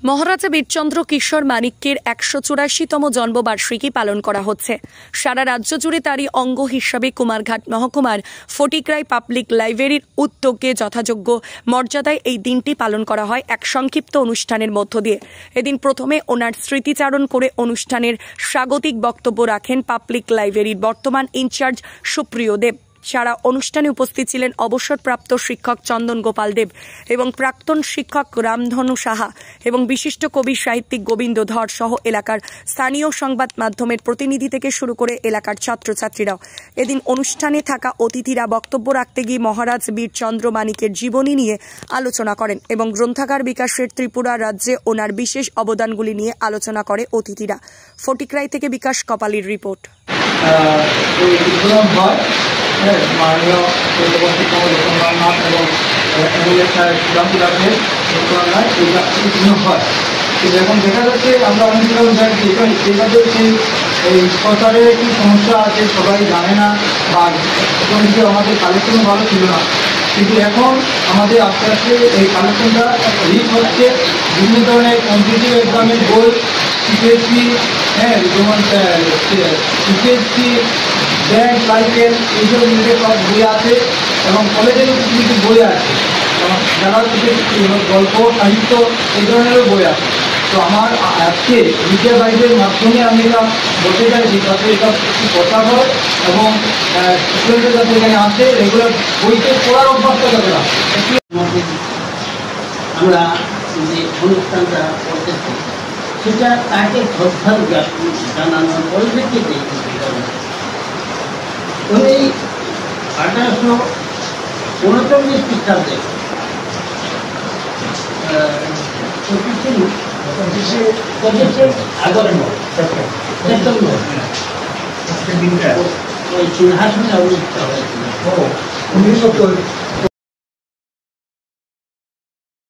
মহারাজা বীরচন্দ্র কিশোর মানিক্যের ১৮৪তম জন্মবার্ষিকী পালন করা হচ্ছে। সারা রাজ্য জুড়ে তারই অঙ্গ হিসাবে কুমারঘাট মহকুমার ফটিকরাই পাবলিক লাইব্রেরির উদ্যোগে যথাযোগ্য মর্যাদায় এই দিনটি পালন করা হয় এক সংক্ষিপ্ত অনুষ্ঠানের মধ্য দিয়ে। এদিন প্রথমে ওনার স্মৃতিচারণ করে অনুষ্ঠানের স্বাগতিক বক্তব্য রাখেন পাবলিক লাইব্রেরির বর্তমান ইনচার্জ সুপ্রিয় দেব। সারা অনুষ্ঠানে উপস্থিত ছিলেন অবসরপ্রাপ্ত শিক্ষক চন্দন গোপাল দেব এবং প্রাক্তন শিক্ষক রামধনু সাহা এবং বিশিষ্ট কবি সাহিত্যিক গোবিন্দ ধর সহ এলাকার স্থানীয় সংবাদ মাধ্যমের প্রতিনিধি থেকে শুরু করে এলাকার ছাত্রছাত্রীরাও। এদিন অনুষ্ঠানে থাকা অতিথিরা বক্তব্য রাখতে গিয়ে মহারাজ বীরচন্দ্র মানিক্যের জীবনী নিয়ে আলোচনা করেন এবং গ্রন্থাগার বিকাশের ত্রিপুরা রাজ্যে ওনার বিশেষ অবদানগুলি নিয়ে আলোচনা করে অতিথিরা। ফটিকরাই থেকে বিকাশ কপালির রিপোর্ট। মাননীয় রবীন্দ্রনাথ এবং এমএলএ সাহেব রামপুরাতের হয়। কিন্তু এখন দেখা যাচ্ছে আমরা অনেক যেভাবে এই সরকারের একটি সমস্যা আছে, সবাই জানে না বা আমাদের কালেকশনও ভালো ছিল না, কিন্তু এখন আমাদের আস্তে আস্তে এই কালেকশনটা রিচ হচ্ছে। বিভিন্ন ধরনের কম্পিটিটিভ এক্সামের বই, সিপিএসসি, যেমন সিপিএসসি, ব্যাংক, সাইকেল, এইসব মিলে সব বই আছে এবং কলেজেরও কিছু কিছু বই আছে এবং যারা গল্প, সাহিত্য এই ধরনেরও বই আছে। তো আমার আজকে মিডিয়া বাইরের মাধ্যমে আমি এটা বলতে চাইছি যাতে এটা একটু কথা হয় এবং স্টুডেন্টরা যাতে এখানে আসে রেগুলার বইতে পড়ার অভ্যাসটা যাতে না। আমরা যে অনুষ্ঠানটা করতেছি সেটা তাকে শ্রদ্ধার জানানোর পরিপ্রেক্ষিতে উনি 1839 খ্রিস্টাব্দে 25 আগস্ট সেপ্টেম্বর ওই সিংহাসনে অবস্থিত হয়েছিল।